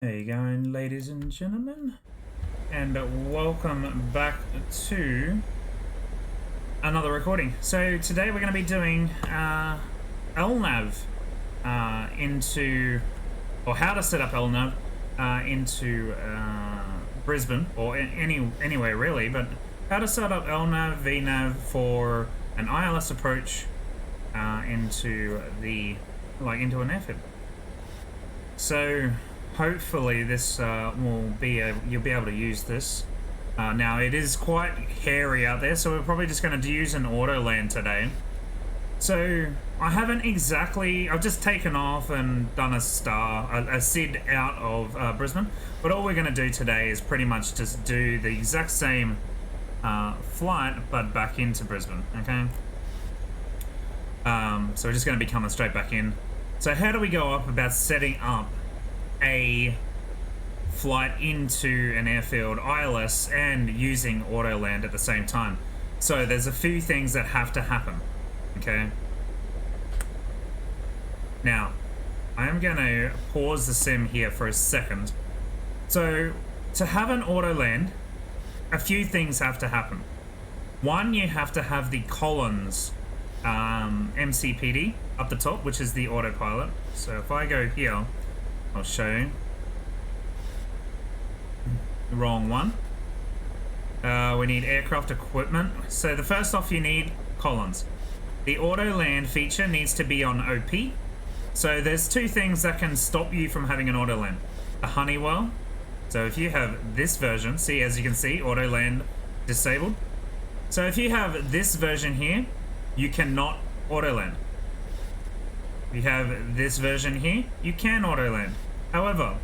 There you go, ladies and gentlemen, and welcome back to another recording. So today we're going to be doing LNAV or how to set up LNAV into Brisbane, or anywhere really, but how to set up LNAV, VNAV for an ILS approach into an airfield. So hopefully this you'll be able to use this. Now it is quite hairy out there, so we're probably just going to use an Autoland today. So I haven't exactly, I've just taken off and done a SID out of Brisbane, but all we're going to do today is pretty much just do the exact same flight but back into Brisbane, okay? So we're just going to be coming straight back in. So how do we go up about setting up a flight into an airfield ILS and using Autoland at the same time? So there's a few things that have to happen, okay? Now, I am going to pause the sim here for a second. So to have an Autoland, a few things have to happen. One, you have to have the Collins Msfs Pmdg up the top, which is the autopilot. So if I go here, I'll show you. Wrong one. We need aircraft equipment. So the first off, you need Collins. The Autoland feature needs to be on OP. So there's two things that can stop you from having an Autoland. The Honeywell. So if you have this version, see, as you can see, Autoland disabled. So if you have this version here, you cannot Autoland. If you have this version here, you can Autoland. However,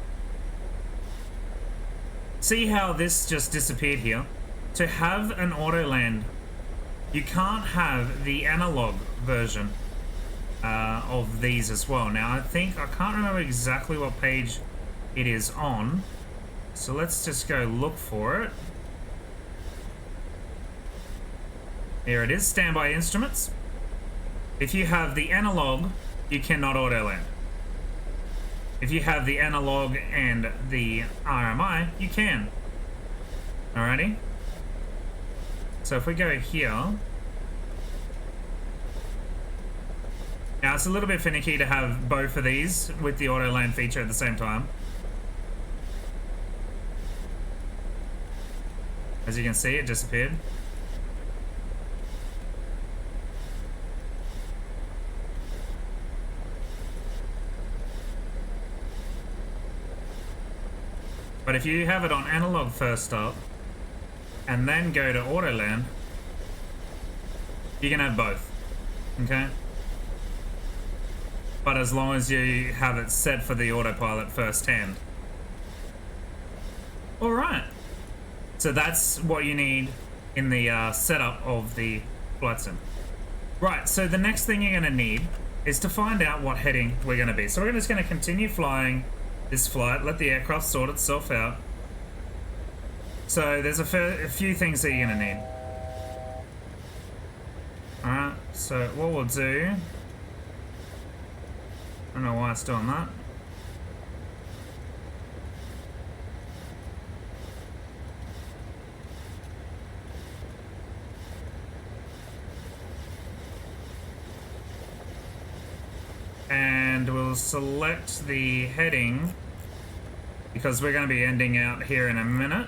see how this just disappeared here? To have an Autoland, you can't have the analog version of these as well. Now, I can't remember exactly what page it is on, so let's just go look for it. Here it is, standby instruments. If you have the analog, you cannot Autoland. If you have the analog and the RMI, you can. Alrighty? So if we go here, now it's a little bit finicky to have both of these with the Autoland feature at the same time. As you can see, it disappeared. But if you have it on analog first up, and then go to Autoland, you can have both, okay? But as long as you have it set for the autopilot first hand. Alright, so that's what you need in the setup of the flight sim. Right, so the next thing you're going to need is to find out what heading we're going to be. So we're just going to continue flying this flight, let the aircraft sort itself out. So there's a few things that you're going to need. Alright, so what we'll do, I don't know why it's doing that. And we'll select the heading because we're going to be ending out here in a minute.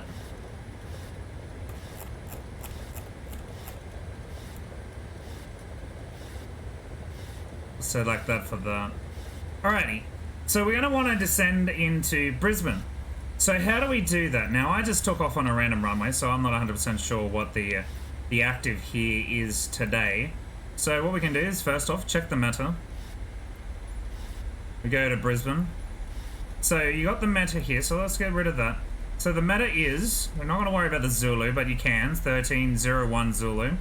Select that for that. Alrighty, so we're going to want to descend into Brisbane. So how do we do that? Now, I just took off on a random runway, so I'm not 100% sure what the active here is today. So what we can do is, first off, check the meta. We go to Brisbane. So you got the meta here, so let's get rid of that. So the meta is, we're not going to worry about the Zulu, but you can, 1301 Zulu.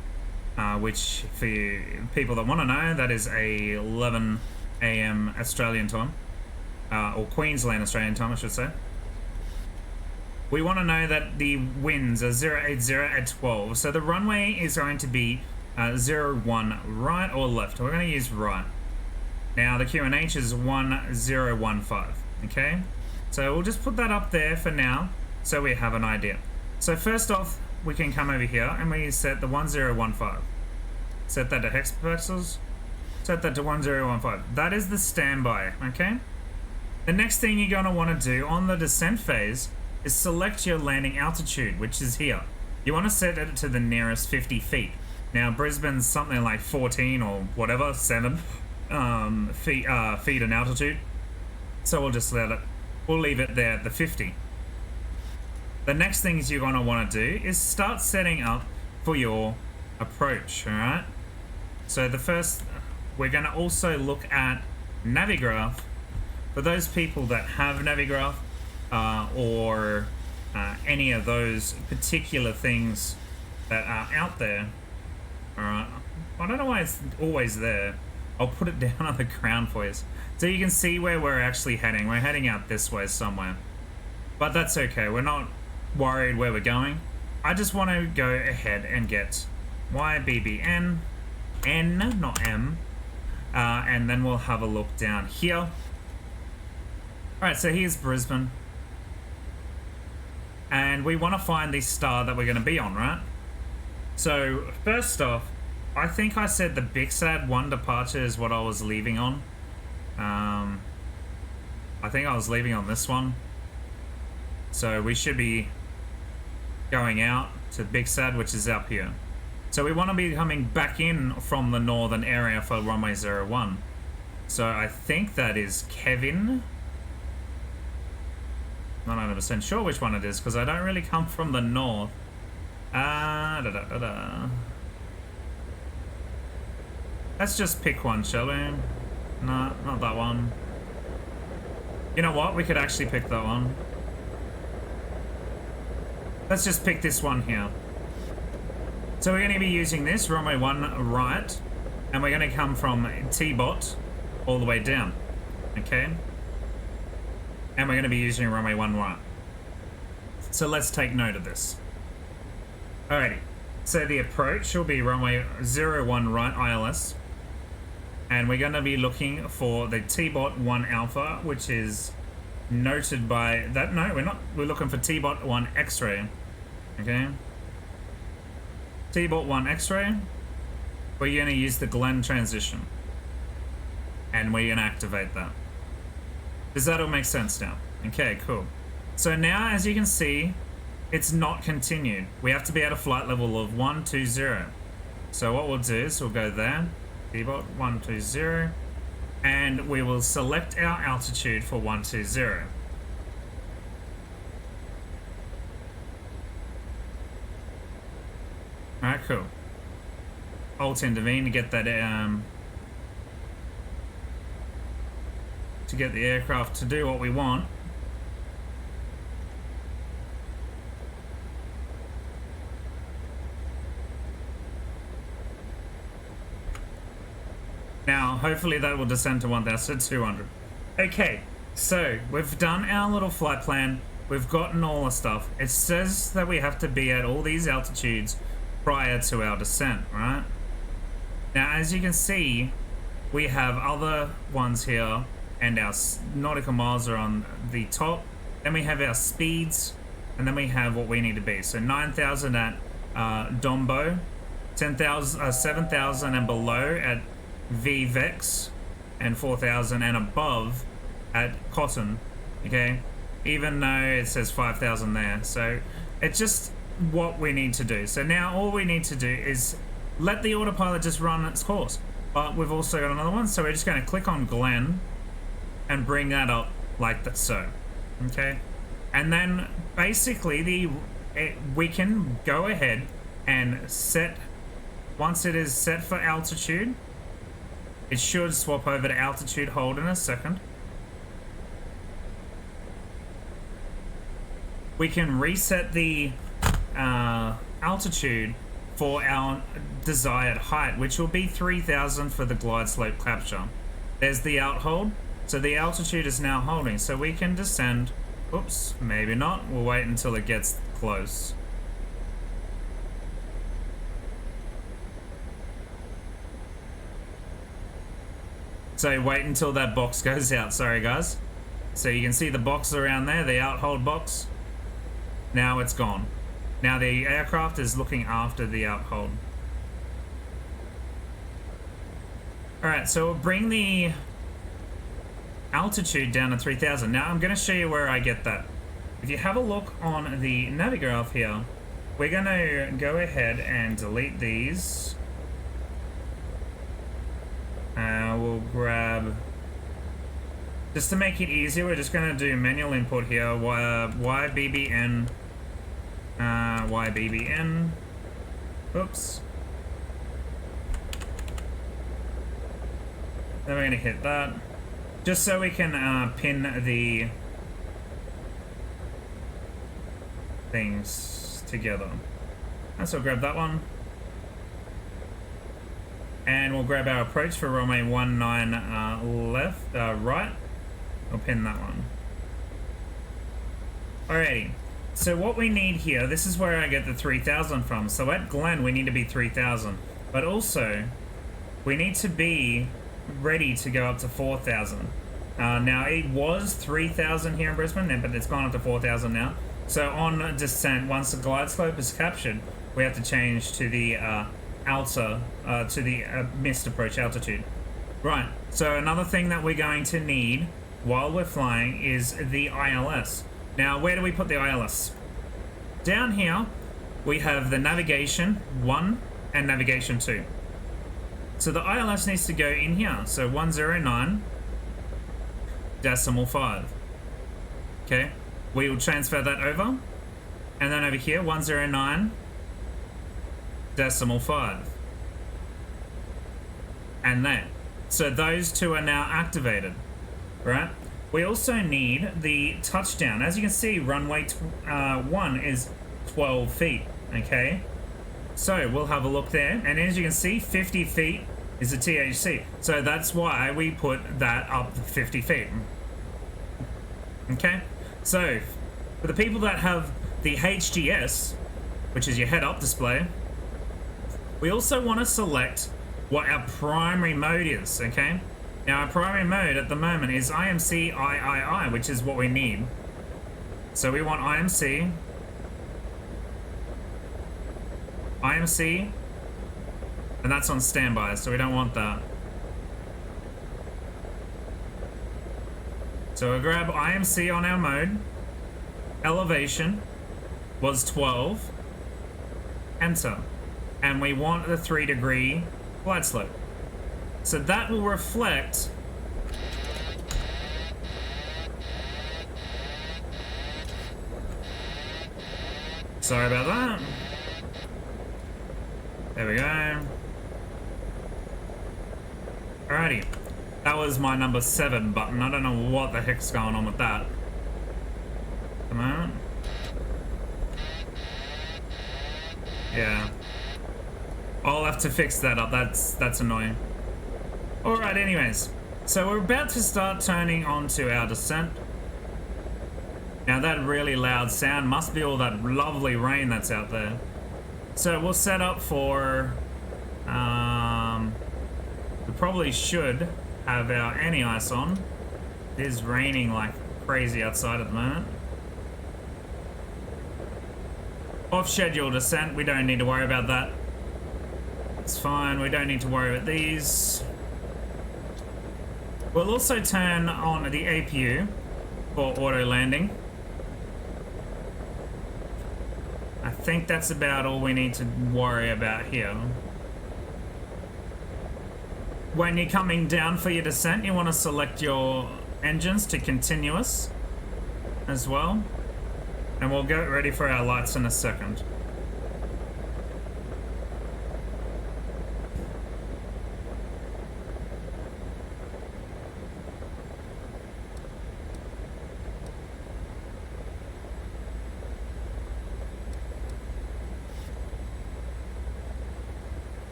Which, for you people that want to know, that is a 11 AM Australian time. Or Queensland Australian time, I should say. We want to know that the winds are 080 at 12. So the runway is going to be 01 right or left. We're going to use right. Now the QNH is 1015, okay? So we'll just put that up there for now so we have an idea. So first off, we can come over here and we set the 1015. Set that to hexapixels. Set that to 1015. That is the standby, okay? The next thing you're going to want to do on the descent phase is select your landing altitude, which is here. You want to set it to the nearest 50 feet. Now Brisbane's something like 14 or whatever, 7 feet in altitude. So we'll just we'll leave it there at the 50. The next things you're going to want to do is start setting up for your approach, alright? So the first, we're going to also look at Navigraph. For those people that have Navigraph or any of those particular things that are out there, alright, I don't know why it's always there. I'll put it down on the ground for you. So you can see where we're actually heading. We're heading out this way somewhere. But that's okay. We're not worried where we're going. I just want to go ahead and get YBBN, N, not M. And then we'll have a look down here. Alright, so here's Brisbane. And we want to find the star that we're going to be on, right? So, first off, I think I said the Big Sad 1 departure is what I was leaving on. I think I was leaving on this one. So we should be going out to Big Sad, which is up here. So we want to be coming back in from the northern area for runway 01. So I think that is Kevin. Not 100% sure which one it is because I don't really come from the north. Let's just pick one, shall we? No, not that one. You know what? We could actually pick that one. Let's just pick this one here. So we're going to be using this, runway 1 right, and we're going to come from T-bot all the way down, okay? And we're going to be using runway 1 right. So let's take note of this. Alrighty, so the approach will be runway 01 right ILS, and we're going to be looking for the T-bot 1 alpha, which is noted by that. No, we're looking for T-bot 1 X-ray, okay? T-bot 1 X-ray, we're going to use the Glen transition, and we're going to activate that. Does that all make sense now? Okay, cool. So now, as you can see, it's not continued. We have to be at a flight level of 120. So what we'll do is we'll go there, T-bot 120, and we will select our altitude for 120. Alright, cool. Alt intervene to get that to get the aircraft to do what we want. Now, hopefully that will descend to 1,200. Okay, so we've done our little flight plan. We've gotten all the stuff. It says that we have to be at all these altitudes prior to our descent, right? Now, as you can see, we have other ones here, and our nautical miles are on the top. Then we have our speeds, and then we have what we need to be. So 9,000 at Dombo, 10,000, 7,000 and below at VVEX, and 4,000 and above at Cotton, okay? Even though it says 5,000 there. So it's just what we need to do. So now all we need to do is let the autopilot just run its course. But we've also got another one, so we're just going to click on Glen and bring that up like that, so, okay? And then basically we can go ahead and set, once it is set for altitude, it should swap over to altitude hold in a second. We can reset the altitude for our desired height, which will be 3,000 for the glide slope capture. There's the out hold. So the altitude is now holding, so we can descend. Oops, maybe not. We'll wait until it gets close. So wait until that box goes out. Sorry, guys. So you can see the box around there, the out-hold box. Now it's gone. Now the aircraft is looking after the out-hold. Alright, so we'll bring the altitude down to 3000. Now I'm going to show you where I get that. If you have a look on the navigraph here, we're going to go ahead and delete these. We'll grab, just to make it easier, we're just going to do manual input here, YBBN, YBBN, oops. Then we're going to hit that, just so we can pin the things together. And so we'll grab that one. And we'll grab our approach for runway 19 left, right. We'll pin that one. Alrighty. So what we need here, this is where I get the 3000 from. So at Glen, we need to be 3000. But also, we need to be ready to go up to 4000. Now, it was 3000 here in Brisbane, but it's gone up to 4000 now. So on descent, once the glide slope is captured, we have to change to the missed approach altitude. Right, so another thing that we're going to need while we're flying is the ILS. Now, where do we put the ILS? Down here, we have the navigation 1 and navigation 2. So the ILS needs to go in here. So 109.5. Okay, we will transfer that over. And then over here, 109.5. And that. So those two are now activated, right? We also need the touchdown. As you can see, runway 1 is 12 feet, okay? So we'll have a look there. And as you can see, 50 feet is a THC. So that's why we put that up to 50 feet. Okay? So for the people that have the H.O.T.A.S, which is your head-up display, we also want to select what our primary mode is, okay? Now, our primary mode at the moment is IMC III, which is what we need. So we want IMC, and that's on standby, so we don't want that. So we'll grab IMC on our mode. Elevation was 12. Enter. And we want the 3-degree glide slope. So that will reflect sorry about that. There we go. Alrighty. That was my number 7 button. I don't know what the heck's going on with that. Come on. Yeah. I'll have to fix that up. That's annoying. Alright, anyways. So we're about to start turning onto our descent. Now that really loud sound must be all that lovely rain that's out there. So we'll set up for... we probably should have our anti-ice on. It is raining like crazy outside at the moment. Off-schedule descent, we don't need to worry about that. It's fine, we don't need to worry about these. We'll also turn on the APU for auto landing. I think that's about all we need to worry about here. When you're coming down for your descent, you want to select your engines to continuous as well. And we'll get ready for our lights in a second.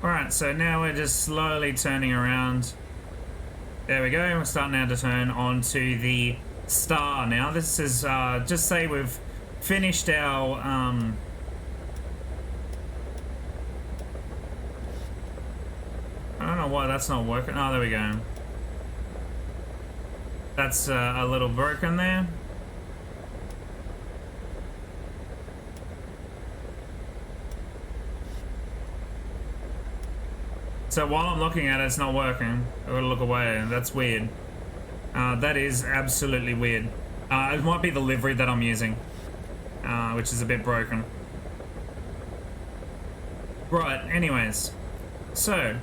Alright, so now we're just slowly turning around. There we go, we're starting now to turn onto the star now. This is, just say we've finished our, I don't know why that's not working. Oh, there we go. That's a little broken there. So while I'm looking at it, it's not working. I've got to look away. That's weird. That is absolutely weird. It might be the livery that I'm using, which is a bit broken. Right, anyways. So,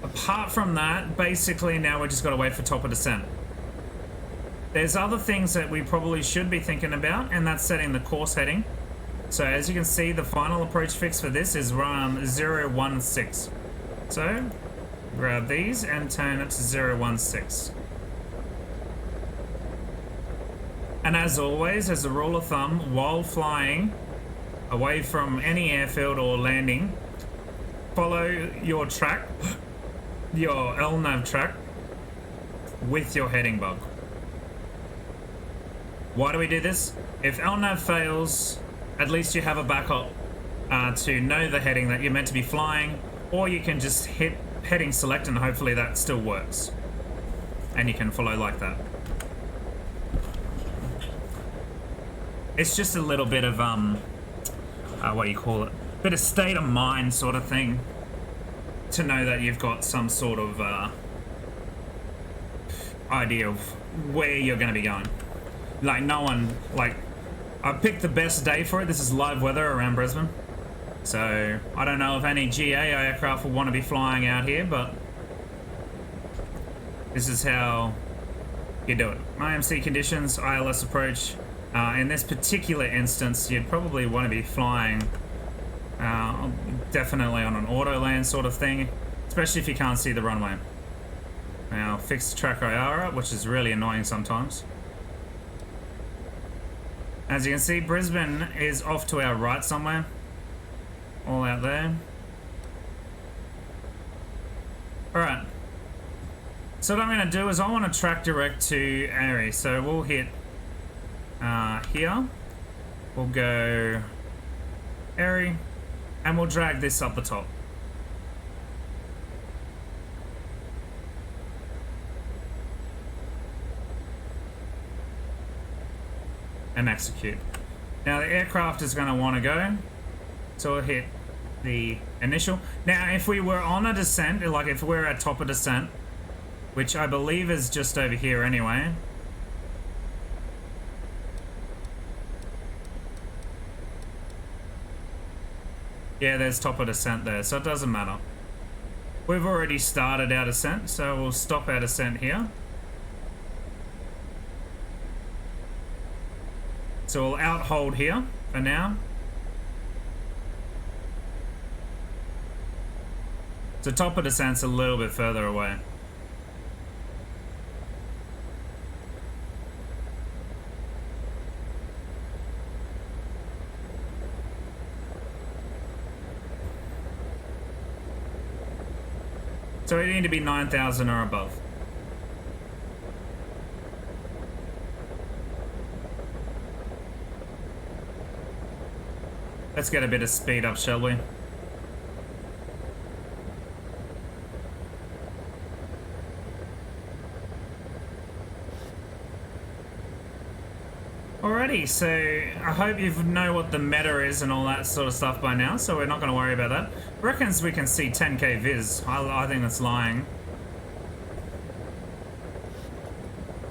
apart from that, basically now we just got to wait for top of descent. There's other things that we probably should be thinking about, and that's setting the course heading. So as you can see, the final approach fix for this is run 016. So grab these and turn it to 016. And as always, as a rule of thumb, while flying away from any airfield or landing, follow your track, your LNAV track, with your heading bug. Why do we do this? If LNAV fails, at least you have a backup to know the heading that you're meant to be flying, or you can just hit heading select and hopefully that still works. And you can follow like that. It's just a little bit of, what do you call it? Bit of state of mind sort of thing to know that you've got some sort of idea of where you're going to be going. Like no one, like, I picked the best day for it. This is live weather around Brisbane. So I don't know if any GA aircraft will want to be flying out here, but this is how you do it. IMC conditions, ILS approach. In this particular instance, you'd probably want to be flying definitely on an Autoland sort of thing, especially if you can't see the runway. Now, fixed track IR, which is really annoying sometimes. As you can see, Brisbane is off to our right somewhere. All out there. Alright. So what I'm going to do is I want to track direct to Airy. So we'll hit here. We'll go Airy. And we'll drag this up the top. And execute. Now the aircraft is going to want to go, so we'll hit the initial. Now if we were on a descent, like if we're at top of descent, which I believe is just over here anyway. Yeah, there's top of descent there, so it doesn't matter. We've already started our descent, so we'll stop our descent here. So we'll out hold here for now. So top of descent's a little bit further away. So we need to be 9,000 or above. Let's get a bit of speed up, shall we? Alrighty, so I hope you know what the meta is and all that sort of stuff by now, so we're not going to worry about that. Reckons we can see 10k viz. I think that's lying.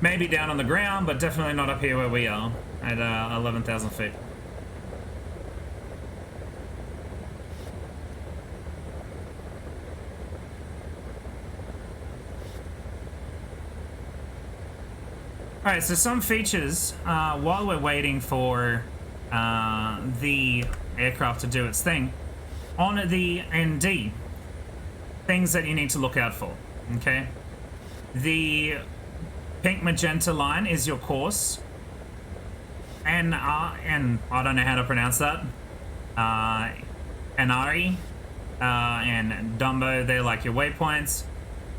Maybe down on the ground, but definitely not up here where we are at 11,000 feet. Alright, so some features, while we're waiting for the aircraft to do its thing, on the ND, things that you need to look out for, okay? The pink magenta line is your course, and I don't know how to pronounce that, Anari, and Dumbo, they're like your waypoints.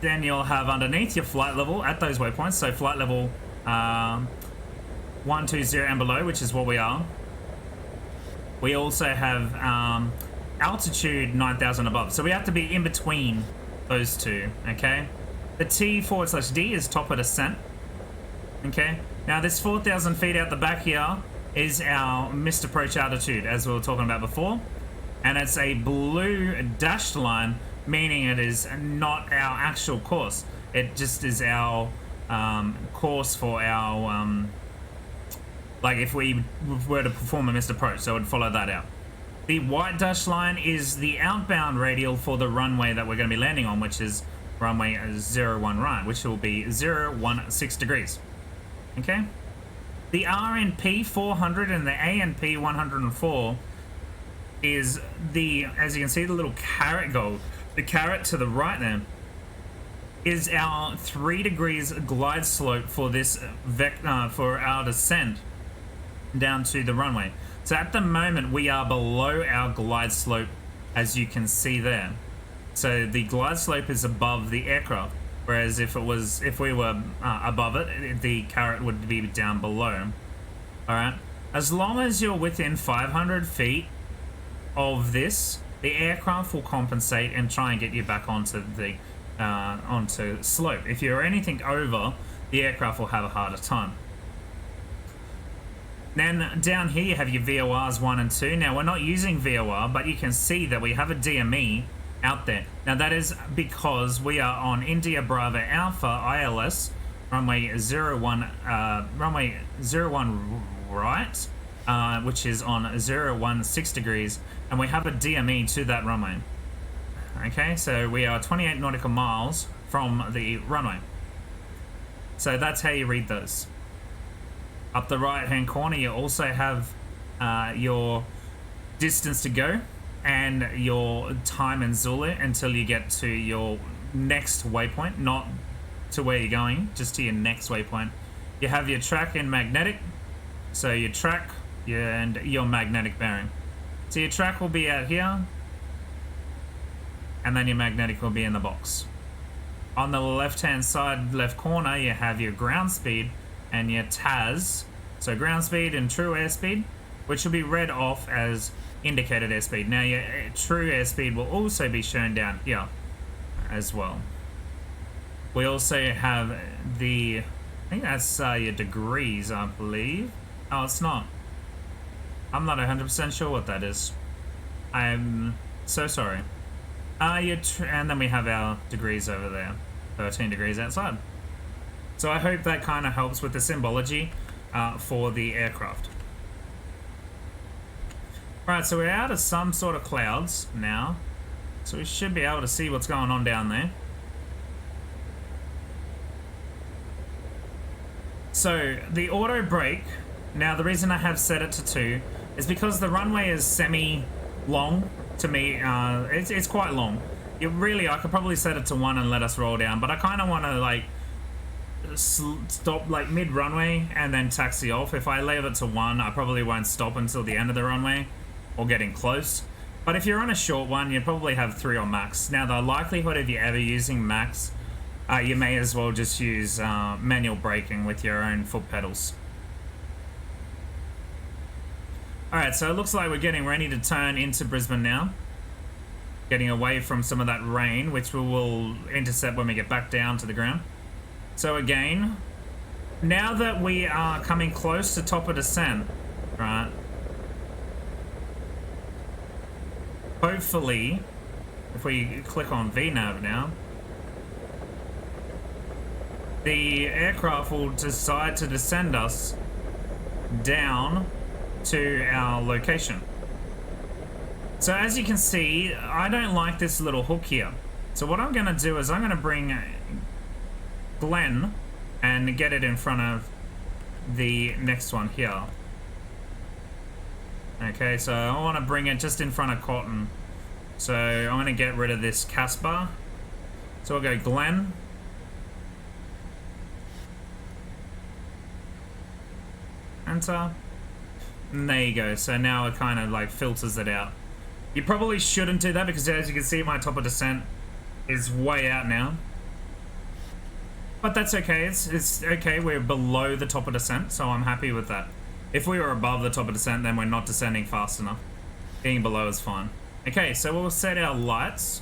Then you'll have underneath your flight level at those waypoints, so flight level 120 and below, which is what we are. We also have altitude 9,000 above, so we have to be in between those two, okay? The T/D is top of descent. Okay, now this 4,000 feet out the back here is our missed approach altitude, as we were talking about before. And it's a blue dashed line, meaning it is not our actual course. It just is our course for our, like if we were to perform a missed approach, so it would follow that out. The white dashed line is the outbound radial for the runway that we're going to be landing on, which is runway 01 right, which will be 016 degrees. Okay? The RNP 400 and the ANP 104 is the, as you can see, the little caret gold. The caret to the right there is our 3 degrees glide slope for this for our descent down to the runway. So at the moment we are below our glide slope, as you can see there. So the glide slope is above the aircraft, whereas if we were above it, the caret would be down below. All right. As long as you're within 500 feet of this, the aircraft will compensate and try and get you back onto the onto slope. If you're anything over, the aircraft will have a harder time. Then down here you have your VORs 1 and 2. Now we're not using VOR, but you can see that we have a DME out there. Now that is because we are on India Bravo Alpha ILS, runway 01 right, which is on 016 degrees, and we have a DME to that runway. Okay, so we are 28 nautical miles from the runway. So that's how you read those. Up the right hand corner you also have your distance to go and your time in Zulu until you get to your next waypoint, not to where you're going, just to your next waypoint. You have your track and magnetic, so your track and your magnetic bearing. So your track will be out here, and then your magnetic will be in the box. On the left hand side, left corner, you have your ground speed and your TAS, so ground speed and true airspeed, which will be read off as indicated airspeed. Now your true airspeed will also be shown down here as well. We also have the, I think that's your degrees, I believe. Oh, it's not. I'm not 100% sure what that is. I'm so sorry. And then we have our degrees over there, 13 degrees outside. So I hope that kind of helps with the symbology for the aircraft. Right, so we're out of some sort of clouds now, so we should be able to see what's going on down there. So the auto brake, now the reason I have set it to 2 is because the runway is semi-long to me. It's quite long. I could probably set it to 1 and let us roll down, but I kind of want to like stop like mid-runway and then taxi off. If I leave it to 1, I probably won't stop until the end of the runway or getting close. But if you're on a short one, you probably have 3 or max. Now the likelihood of you ever using max, you may as well just use manual braking with your own foot pedals. Alright, so it looks like we're getting ready to turn into Brisbane now. Getting away from some of that rain, which we will intercept when we get back down to the ground. So again, now that we are coming close to top of descent, right, hopefully, if we click on VNav now, the aircraft will decide to descend us down to our location. So as you can see, I don't like this little hook here. So what I'm going to do is I'm going to bring Glenn and get it in front of the next one here. Okay, so I want to bring it just in front of Cotton. So I'm going to get rid of this Casper. So I'll go Glenn. Enter. And there you go. So now it kind of like filters it out. You probably shouldn't do that because as you can see, my top of descent is way out now. But that's okay. It's okay. We're below the top of descent, so I'm happy with that. If we were above the top of descent, then we're not descending fast enough. Being below is fine. Okay, so we'll set our lights.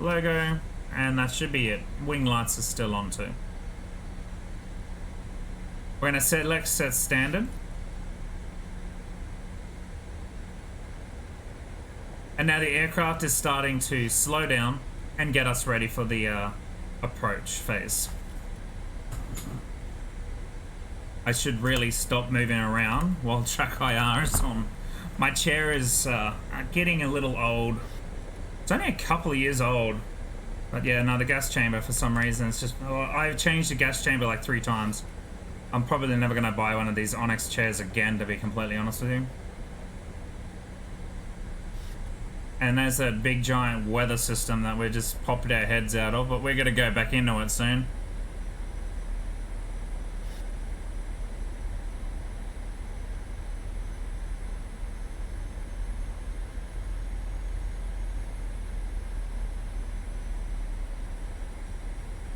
logo, and that should be it. Wing lights are still on too. We're going to select set standard. And now the aircraft is starting to slow down and get us ready for the approach phase. I should really stop moving around while track IR is on. My chair is getting a little old. It's only a couple of years old. But yeah, no, the gas chamber for some reason, it's just... Oh, I've changed the gas chamber like 3 times. I'm probably never going to buy one of these Onyx chairs again, to be completely honest with you. And there's that big giant weather system that we're just popping our heads out of, but we're going to go back into it soon.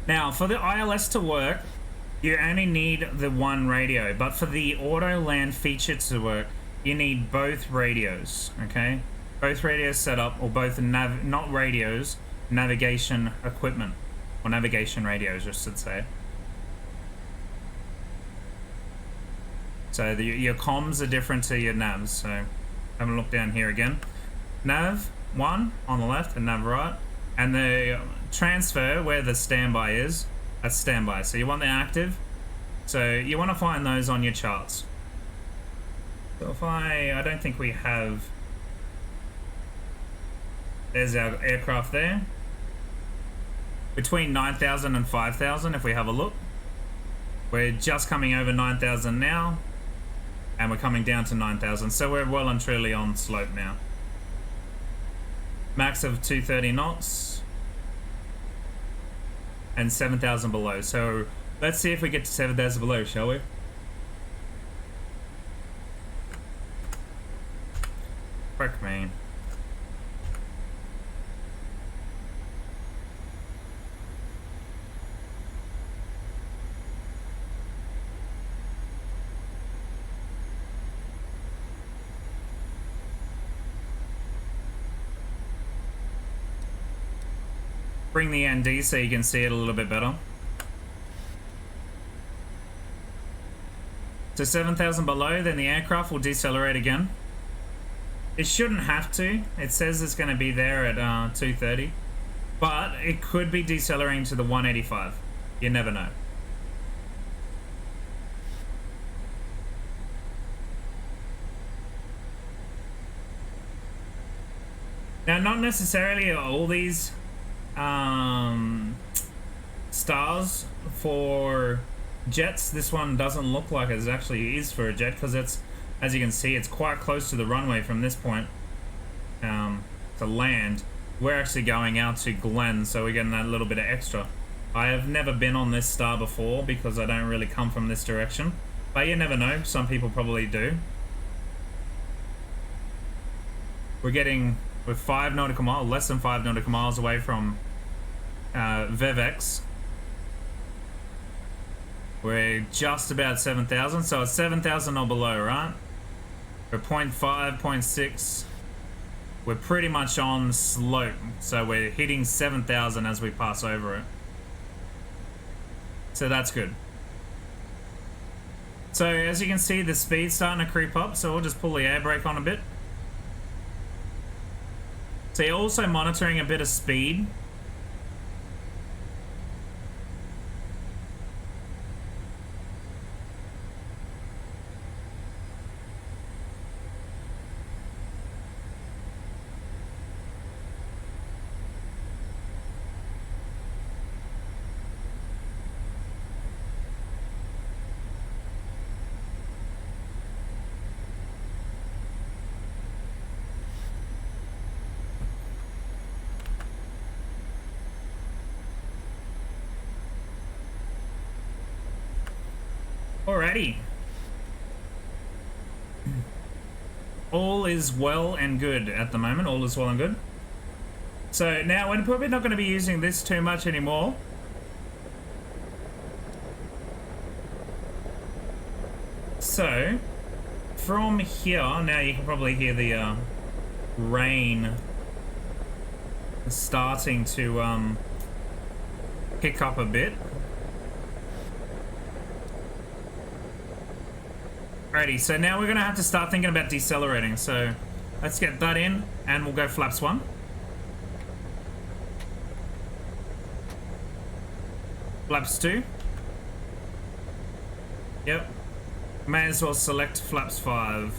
Now, for the ILS to work, you only need the one radio, but for the Autoland feature to work, you need both radios, okay? Both radios set up, or both not radios, navigation equipment, or navigation radios, I should say. So your comms are different to your navs, so have a look down here again. Nav 1 on the left and nav right, and the transfer where the standby is, that's standby. So you want the active, so you want to find those on your charts. So if I don't think we have, there's our aircraft there. Between 9,000 and 5,000 if we have a look. We're just coming over 9,000 now, and we're coming down to 9,000, so we're well and truly on slope now. Max of 230 knots. And 7,000 below. So let's see if we get to 7,000 below, shall we? Frick me. Bring the ND so you can see it a little bit better. To 7,000 below, then the aircraft will decelerate again. It shouldn't have to. It says it's going to be there at 230. But it could be decelerating to the 185. You never know. Now, not necessarily all these stars for jets. This one doesn't look like it actually is for a jet, because it's, as you can see, it's quite close to the runway from this point to land. We're actually going out to Glen, so we're getting that little bit of extra. I have never been on this star before because I don't really come from this direction, but you never know, some people probably do. We're 5 nautical miles, less than 5 nautical miles away from Vevex. We're just about 7,000, so it's 7,000 or below, right? We're 0.5, 0.6. We're pretty much on slope, so we're hitting 7,000 as we pass over it. So that's good. So as you can see, the speed's starting to creep up, so we'll just pull the air brake on a bit. So you're also monitoring a bit of speed. Alrighty. All is well and good at the moment. All is well and good. So now we're probably not going to be using this too much anymore. So from here, now you can probably hear the rain starting to pick up a bit. Alrighty, so now we're gonna have to start thinking about decelerating. So let's get that in, and we'll go flaps 1. Flaps 2. Yep. May as well select flaps 5.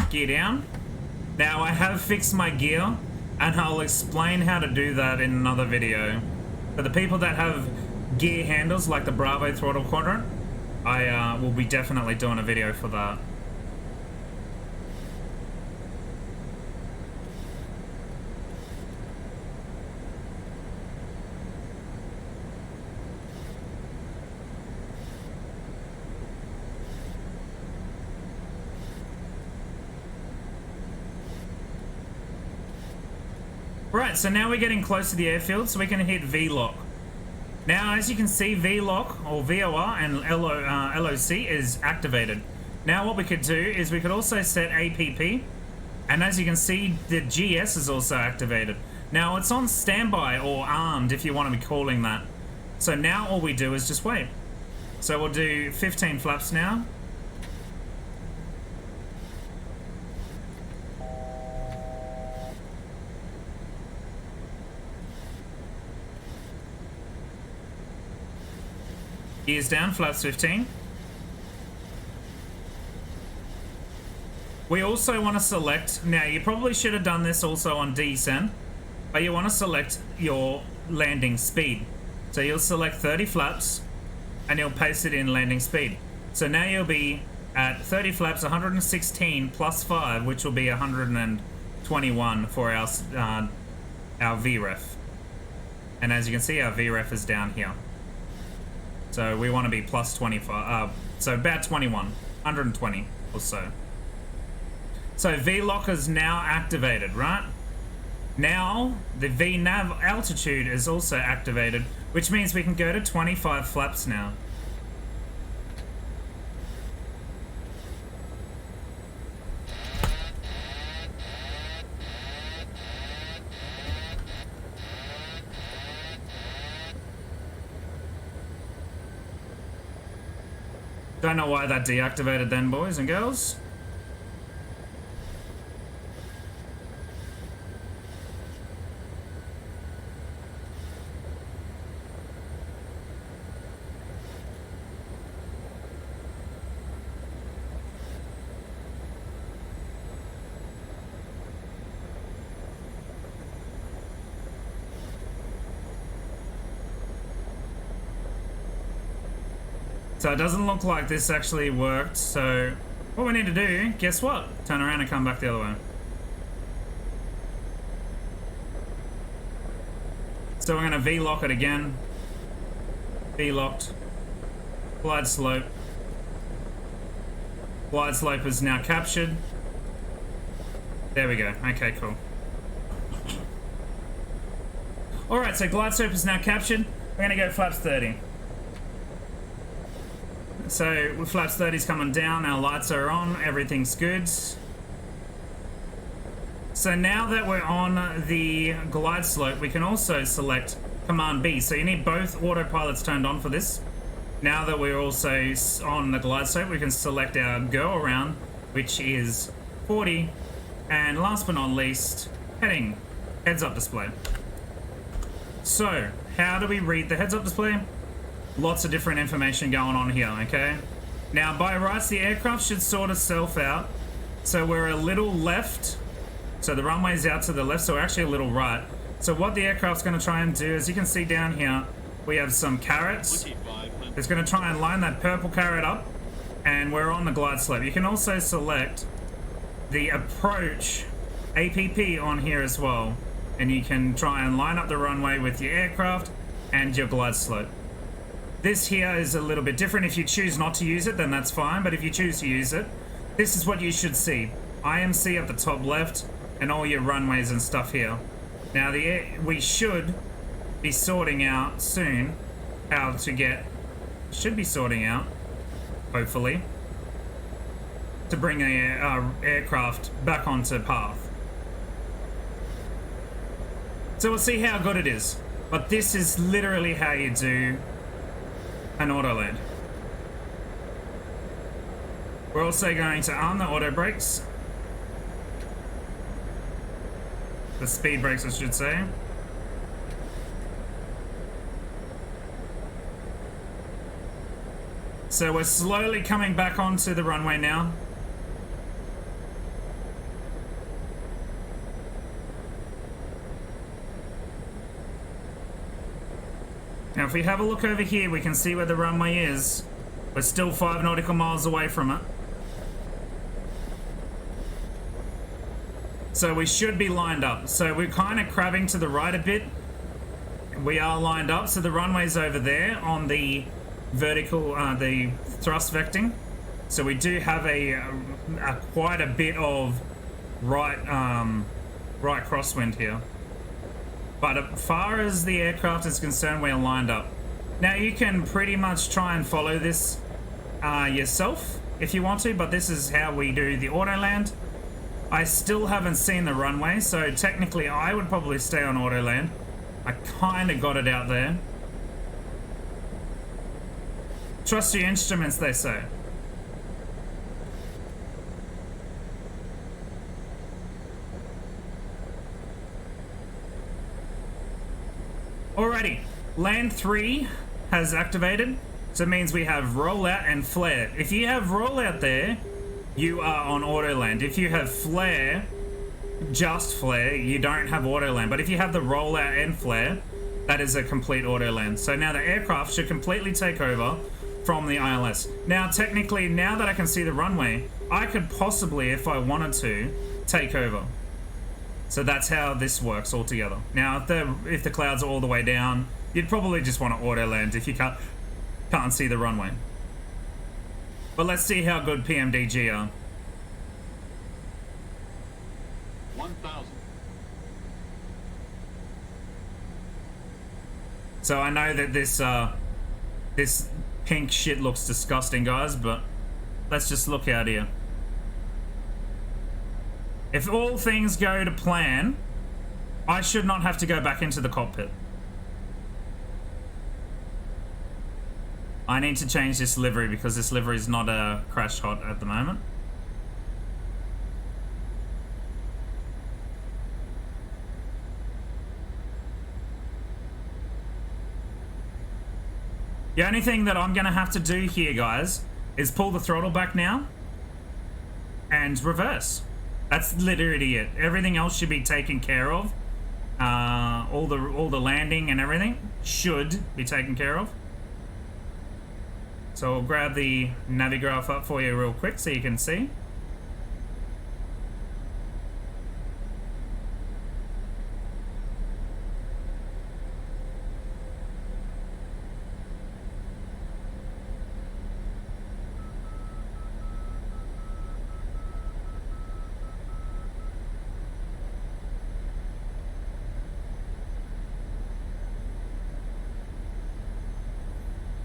Gear down. Now I have fixed my gear, and I'll explain how to do that in another video. For the people that have gear handles like the Bravo throttle quadrant, I will be definitely doing a video for that. Right, so now we're getting close to the airfield, so we can hit V-lock. Now, as you can see, V-lock, or VOR, and LOC is activated. Now what we could do is we could also set APP, and as you can see, the GS is also activated. Now, it's on standby, or armed, if you want to be calling that. So now all we do is just wait. So we'll do 15 flaps now. Gears down, flaps 15. We also want to select, now you probably should have done this also on descent, but you want to select your landing speed. So you'll select 30 flaps and you'll paste it in landing speed. So now you'll be at 30 flaps, 116 plus 5, which will be 121 for our VREF. And as you can see, our VREF is down here. So we want to be plus 25, so about 21, 120 or so. So V-lock is now activated, right? Now the VNav altitude is also activated, which means we can go to 25 flaps now. Don't know why that deactivated then, boys and girls. So it doesn't look like this actually worked, so what we need to do, guess what? Turn around and come back the other way. So we're going to V-lock it again. V-locked. Glide slope. Glide slope is now captured. There we go. Okay, cool. Alright, so glide slope is now captured. We're going to go flaps 30. So with flaps 30 is coming down, our lights are on, everything's good. So now that we're on the glide slope, we can also select Command B. So you need both autopilots turned on for this. Now that we're also on the glide slope, we can select our go around, which is 40. And last but not least, heading, heads up display. So how do we read the heads up display? Lots of different information going on here, okay? Now, by rights, the aircraft should sort itself out. So we're a little left. So the runway's out to the left, so we're actually a little right. So what the aircraft's going to try and do, as you can see down here, we have some carrots. It's going to try and line that purple carrot up, and we're on the glide slope. You can also select the approach APP on here as well. and you can try and line up the runway with your aircraft and your glide slope. This here is a little bit different. If you choose not to use it, then that's fine, but if you choose to use it, this is what you should see. IMC at the top left and all your runways and stuff here. Now we should be sorting out soon how to get, should be sorting out, hopefully, to bring a aircraft back onto path. So we'll see how good it is. But this is literally how you do an Autoland. We're also going to arm the auto brakes. The speed brakes, I should say. So we're slowly coming back onto the runway now. Now if we have a look over here, we can see where the runway is. We're still 5 nautical miles away from it. So we should be lined up. So we're kind of crabbing to the right a bit. We are lined up, so the runway's over there on the vertical, the thrust vecting. So we do have a quite a bit of right crosswind here. But as far as the aircraft is concerned, we're lined up. Now you can pretty much try and follow this yourself if you want to, but this is how we do the Autoland. I still haven't seen the runway, so technically I would probably stay on Autoland. I kind of got it out there. Trust your instruments, they say. Alrighty, land 3 has activated, so it means we have rollout and flare. If you have rollout there, you are on Autoland. If you have flare, just flare, you don't have Autoland. But if you have the rollout and flare, that is a complete Autoland. So now the aircraft should completely take over from the ILS. Now technically, now that I can see the runway, I could possibly, if I wanted to, take over. So that's how this works altogether. Now, if the clouds are all the way down, you'd probably just want to Autoland if you can't see the runway. But let's see how good PMDG are. 1,000. So I know that this pink shit looks disgusting, guys, but let's just look out here. If all things go to plan, I should not have to go back into the cockpit. I need to change this livery because this livery is not a crash hot at the moment. The only thing that I'm going to have to do here, guys, is pull the throttle back now and reverse. That's literally it. Everything else should be taken care of. All the landing and everything should be taken care of. So I'll grab the navigraph up for you real quick so you can see.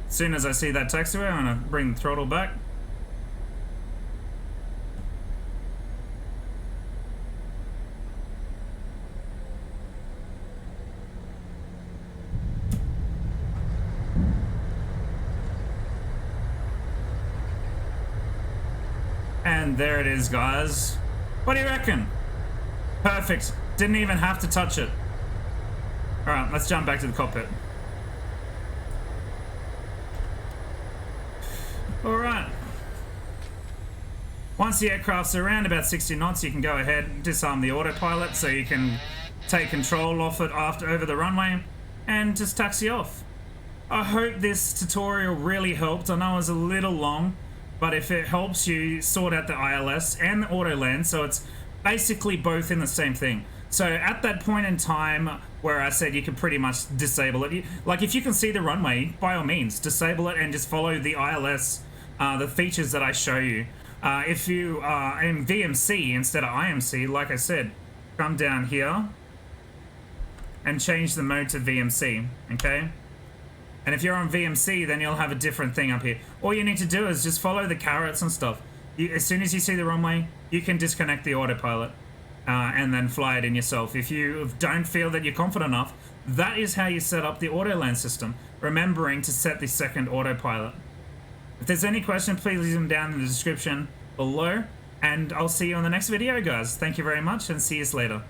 As soon as I see that taxiway, I'm going to bring the throttle back. And there it is, guys. What do you reckon? Perfect. Didn't even have to touch it. Alright, let's jump back to the cockpit. Alright. Once the aircraft's around about 60 knots, you can go ahead and disarm the autopilot so you can take control off it over the runway and just taxi off. I hope this tutorial really helped. I know it was a little long, but if it helps you sort out the ILS and the Autoland, so it's basically both in the same thing. So at that point in time where I said you could pretty much disable it, like if you can see the runway, by all means, disable it and just follow the ILS, the features that I show you. If you are in VMC instead of IMC, like I said, come down here and change the mode to VMC, okay? And if you're on VMC, then you'll have a different thing up here. All you need to do is just follow the carrots and stuff. As soon as you see the runway, you can disconnect the autopilot. And then fly it in yourself. If you don't feel that you're confident enough, that is how you set up the Autoland system, remembering to set the second autopilot. If there's any question, please leave them down in the description below, and I'll see you on the next video, guys. Thank you very much, and see you later.